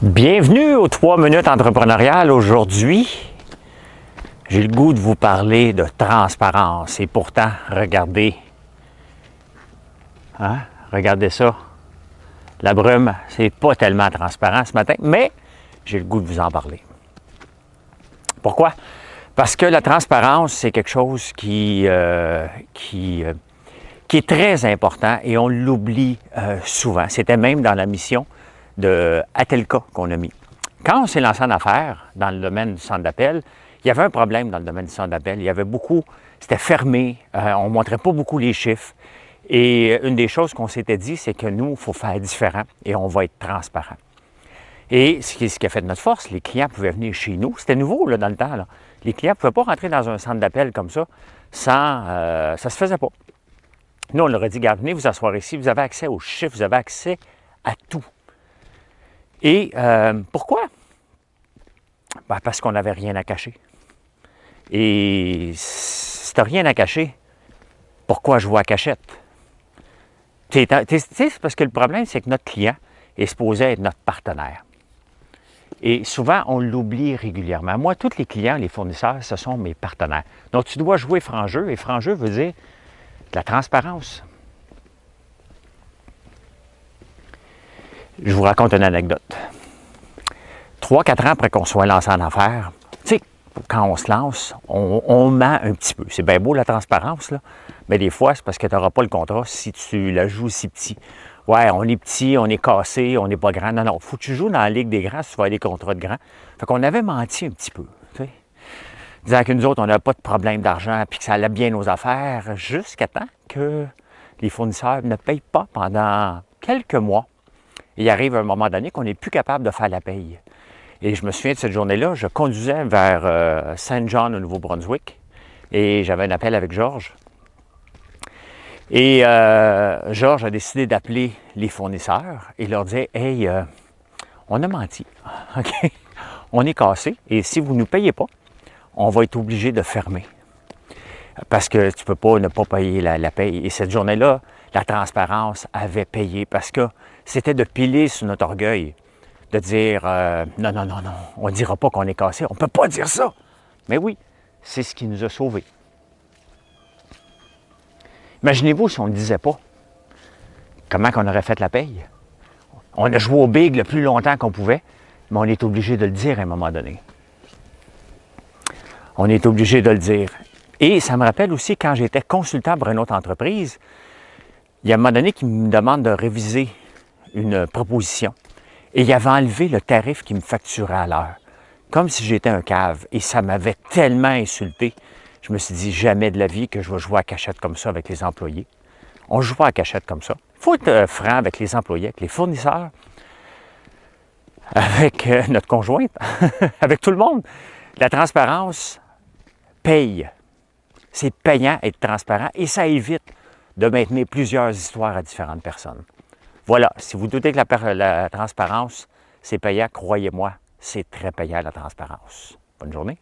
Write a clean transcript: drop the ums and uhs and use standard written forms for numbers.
Bienvenue aux 3 minutes entrepreneuriales. Aujourd'hui, j'ai le goût de vous parler de transparence. Et pourtant, regardez, regardez ça. La brume, c'est pas tellement transparent ce matin, mais j'ai le goût de vous en parler. Pourquoi? Parce que la transparence, c'est quelque chose qui est très important et on l'oublie souvent. C'était même dans la mission de Atelka qu'on a mis. Quand on s'est lancé en affaires dans le domaine du centre d'appel, il y avait un problème dans le domaine du centre d'appel. Il y avait beaucoup, c'était fermé, on ne montrait pas beaucoup les chiffres. Et une des choses qu'on s'était dit, c'est que nous, il faut faire différent et on va être transparent. Et ce qui a fait de notre force, les clients pouvaient venir chez nous. C'était nouveau là, dans le temps. Là. Les clients ne pouvaient pas rentrer dans un centre d'appel comme ça sans... ça ne se faisait pas. Nous, on leur a dit, regarde, venez vous asseoir ici, vous avez accès aux chiffres, vous avez accès à tout. Et pourquoi? Ben, parce qu'on n'avait rien à cacher. Et si tu n'as rien à cacher, pourquoi je vois à cachette? C'est parce que le problème, c'est que notre client est supposé être notre partenaire. Et souvent, on l'oublie régulièrement. Moi, tous les clients, les fournisseurs, ce sont mes partenaires. Donc, tu dois jouer franc-jeu. Et franc-jeu veut dire de la transparence. Je vous raconte une anecdote. 3-4 ans après qu'on soit lancé en affaires, tu sais, quand on se lance, on ment un petit peu. C'est bien beau la transparence, là, mais des fois, c'est parce que tu n'auras pas le contrat si tu la joues si petit. Ouais, on est petit, on est cassé, on n'est pas grand. Non, non, il faut que tu joues dans la Ligue des grands si tu vas avoir des contrats de grands. Fait qu'on avait menti un petit peu, tu sais. Disant que nous autres, on n'a pas de problème d'argent puis que ça allait bien nos affaires, jusqu'à temps que les fournisseurs ne payent pas pendant quelques mois. Et il arrive un moment donné qu'on n'est plus capable de faire la paye. Et je me souviens de cette journée-là, je conduisais vers Saint John au Nouveau-Brunswick et j'avais un appel avec Georges. Et Georges a décidé d'appeler les fournisseurs et leur dire « Hey, on a menti, OK? On est cassé et si vous ne nous payez pas, on va être obligé de fermer. Parce que tu ne peux pas ne pas payer la paye. » Et cette journée-là, la transparence avait payé parce que c'était de piler sur notre orgueil. De dire non, non, non, non, on ne dira pas qu'on est cassé, on ne peut pas dire ça. Mais oui, c'est ce qui nous a sauvés. Imaginez-vous si on ne le disait pas. Comment qu'on aurait fait la paye? On a joué au big le plus longtemps qu'on pouvait, mais on est obligé de le dire à un moment donné. On est obligé de le dire. Et ça me rappelle aussi quand j'étais consultant pour une autre entreprise, il y a un moment donné qui me demande de réviser une proposition. Et il avait enlevé le tarif qu'il me facturait à l'heure, comme si j'étais un cave. Et ça m'avait tellement insulté. Je me suis dit, jamais de la vie que je vais jouer à cachette comme ça avec les employés. On ne joue pas à cachette comme ça. Il faut être franc avec les employés, avec les fournisseurs, avec notre conjointe, avec tout le monde. La transparence paye. C'est payant être transparent et ça évite de maintenir plusieurs histoires à différentes personnes. Voilà, si vous doutez que la transparence, c'est payant, croyez-moi, c'est très payant la transparence. Bonne journée.